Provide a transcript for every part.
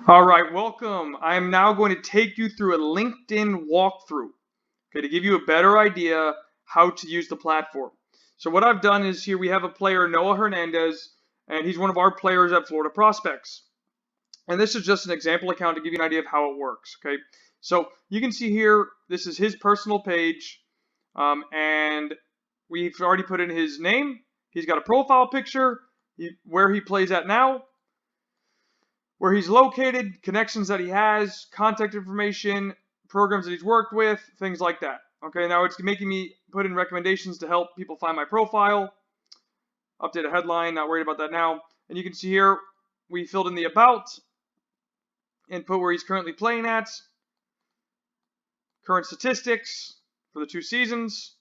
All right, welcome. I am now going to take you through a LinkedIn walkthrough, okay, to give you a better idea how to use the platform. So what I've done is here we have a player, Noah Hernandez, and he's one of our players at Florida Prospects. And this is just an example account to give you an idea of how it works, okay? So you can see here, this is his personal page, and we've already put in his name. He's got a profile picture, where he plays at now, where he's located, connections that he has, contact information, programs that he's worked with, things like that. Okay, now it's making me put in recommendations to help people find my profile. Update a headline, not worried about that now. And you can see here, we filled in the about and put where he's currently playing at, current statistics for the 2 seasons,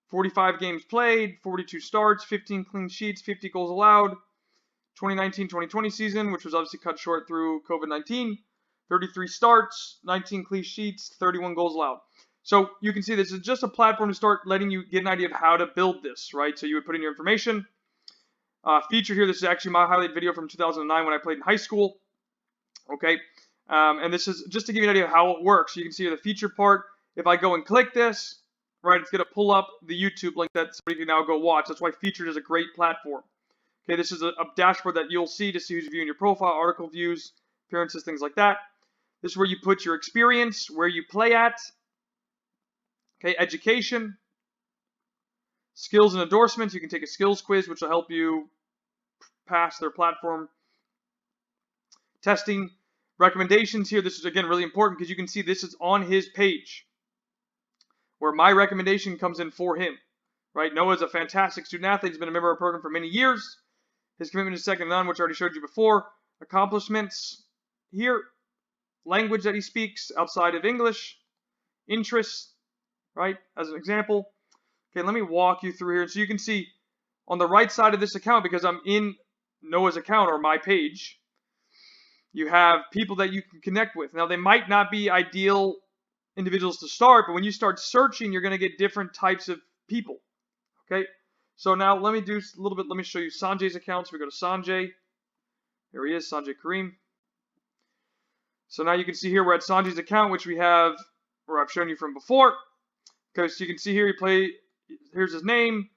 45 games played, 42 starts, 15 clean sheets, 50 goals allowed. 2019-2020 season, which was obviously cut short through COVID-19, 33 starts, 19 clean sheets, 31 goals allowed. So you can see this is just a platform to start letting you get an idea of how to build this, right? So you would put in your information. Featured here, this is actually my highlight video from 2009 when I played in high school. Okay, and this is just to give you an idea of how it works. So you can see the feature part. If I go and click this, right, it's going to pull up the YouTube link that somebody can now go watch. That's why Featured is a great platform. Okay, this is a dashboard that you'll see to see who's viewing your profile, article views, appearances, things like that. This is where you put your experience, where you play at. Okay, education, skills and endorsements. You can take a skills quiz, which will help you pass their platform. Testing, recommendations here. This is, again, really important because you can see this is on his page where my recommendation comes in for him. Right, Noah's a fantastic student athlete. He's been a member of our program for many years. His commitment is second to none, which I already showed you before. Accomplishments here. Language that he speaks outside of English. Interests, right, as an example. Okay, let me walk you through here. So you can see on the right side of this account, because I'm in Noah's account or my page, you have people that you can connect with. Now, they might not be ideal individuals to start, but when you start searching, you're going to get different types of people. Okay. So now let me do a little bit. Let me show you Sanjay's account. So we go to Sanjay. Here he is, Sanjay Kareem. So now you can see here we're at Sanjay's account, which we have, or I've shown you from before. Okay, so you can see here here's his name,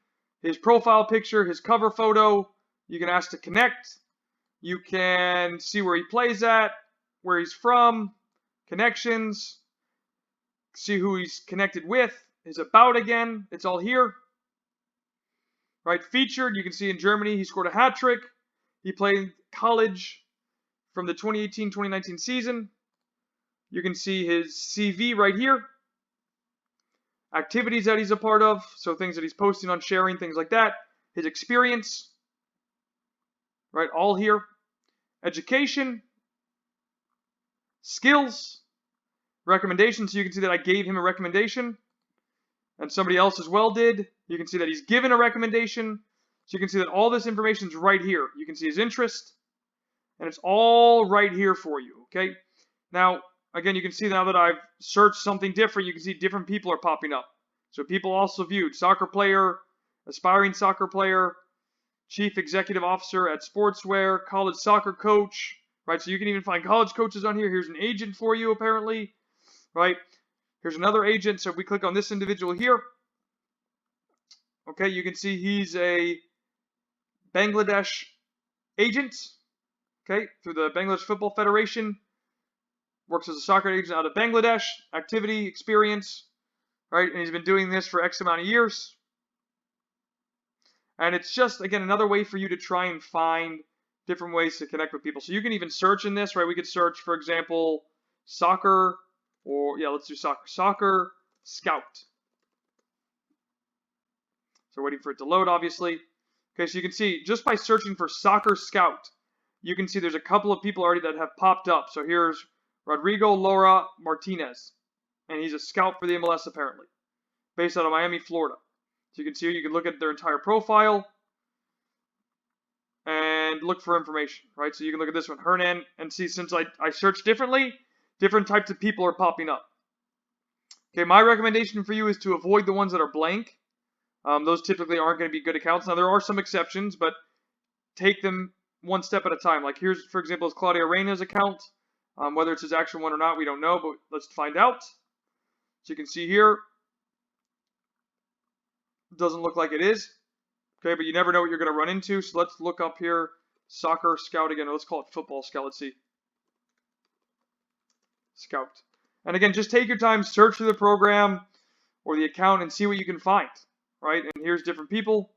his profile picture, his cover photo. You can ask to connect. You can see where he plays at, where he's from, connections, see who he's connected with, his about again. It's all here. Right, featured, you can see in Germany, he scored a hat trick. He played college from the 2018-2019 season. You can see his CV right here. Activities that he's a part of, so things that he's posting on, sharing, things like that. His experience, right, all here. Education, skills, recommendations. So you can see that I gave him a recommendation. And somebody else as well did. You can see that he's given a recommendation. So you can see that all this information is right here. You can see his interest. And it's all right here for you, okay? Now, again, you can see now that I've searched something different, you can see different people are popping up. So people also viewed soccer player, aspiring soccer player, chief executive officer at sportswear, college soccer coach, right? So you can even find college coaches on here. Here's an agent for you, apparently, right? Here's another agent. So if we click on this individual here, okay, you can see he's a Bangladesh agent, okay, through the Bangladesh Football Federation. Works as a soccer agent out of Bangladesh. Activity, experience, right? And he's been doing this for X amount of years. And it's just, again, another way for you to try and find different ways to connect with people. So you can even search in this, right? We could search, for example, soccer. Or, yeah, let's do soccer. Soccer scout. So waiting for it to load, obviously. Okay, so you can see, just by searching for soccer scout, you can see there's a couple of people already that have popped up. So here's Rodrigo Laura Martinez. And he's a scout for the MLS, apparently. Based out of Miami, Florida. So you can see here, you can look at their entire profile. And look for information, right? So you can look at this one, Hernan, and see, since I searched differently, different types of people are popping up. Okay, my recommendation for you is to avoid the ones that are blank. Those typically aren't going to be good accounts. Now, there are some exceptions, but take them one step at a time. Like here's, for example, is Claudia Reyna's account. Whether it's his actual one or not, we don't know, but let's find out. So you can see here, doesn't look like it is. Okay, but you never know what you're going to run into. So let's look up here, soccer scout again. Let's call it football scout. Let's see. Scout. And again, just take your time, search through the program or the account and see what you can find, right? And here's different people.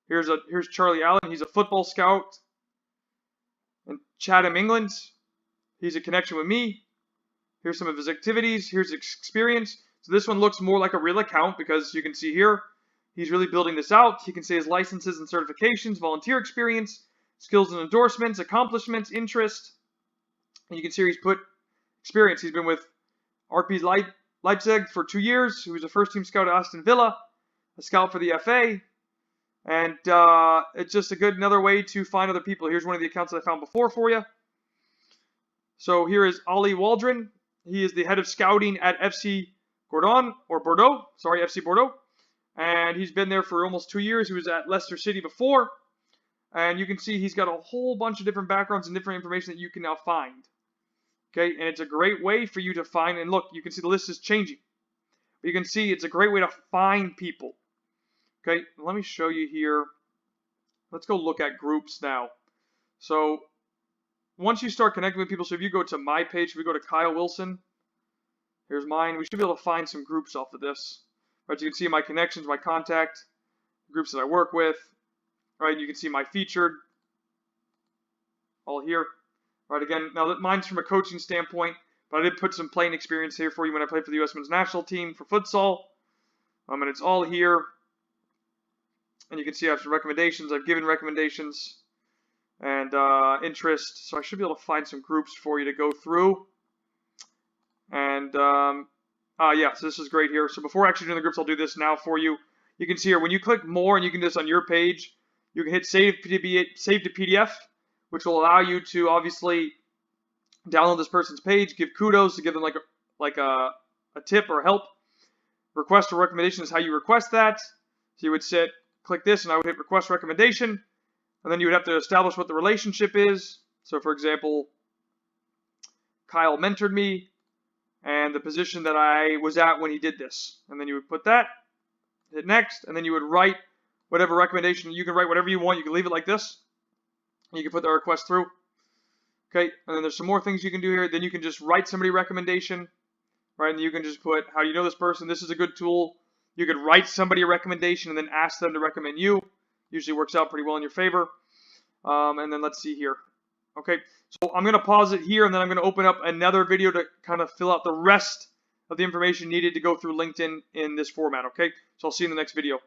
Here's Charlie Allen. He's a football scout in Chatham, England. He's a connection with me. Here's some of his activities. Here's his experience. So this one looks more like a real account because you can see here, he's really building this out. You can see his licenses and certifications, volunteer experience, skills and endorsements, accomplishments, interest. And you can see here he's put experience. He's been with RP Leipzig for 2 years. He was a first-team scout at Aston Villa, a scout for the FA. And it's just another way to find other people. Here's one of the accounts that I found before for you. So here is Ollie Waldron. He is the head of scouting at FC Bordeaux. And he's been there for almost 2 years. He was at Leicester City before. And you can see he's got a whole bunch of different backgrounds and different information that you can now find. Okay, and it's a great way for you to find, and look, you can see the list is changing. But you can see it's a great way to find people. Okay, let me show you here. Let's go look at groups now. So once you start connecting with people, so if you go to my page, if we go to Kyle Wilson, here's mine. We should be able to find some groups off of this. Right, you can see my connections, my contact, groups that I work with. Right, you can see my featured, all here. Right, again, now that mine's from a coaching standpoint, but I did put some playing experience here for you when I played for the U.S. men's national team for futsal. And it's all here. And you can see I have some recommendations. I've given recommendations and interest. So I should be able to find some groups for you to go through. And yeah, so this is great here. So before actually doing the groups, I'll do this now for you. You can see here, when you click more and you can do this on your page, you can hit save to PDF, which will allow you to obviously download this person's page, give kudos, to give them like a tip or help. Request a recommendation is how you request that. So you would click this, and I would hit request recommendation, and then you would have to establish what the relationship is. So for example, Kyle mentored me, and the position that I was at when he did this. And then you would put that, hit next, and then you would write whatever recommendation. You can write whatever you want. You can leave it like this. You can put the request through. Okay, and then there's some more things you can do here. Then you can just write somebody a recommendation, right? And you can just put, how do you know this person? This is a good tool. You could write somebody a recommendation and then ask them to recommend you. Usually works out pretty well in your favor. And then let's see here. Okay, so I'm going to pause it here, and then I'm going to open up another video to kind of fill out the rest of the information needed to go through LinkedIn in this format, okay? So I'll see you in the next video.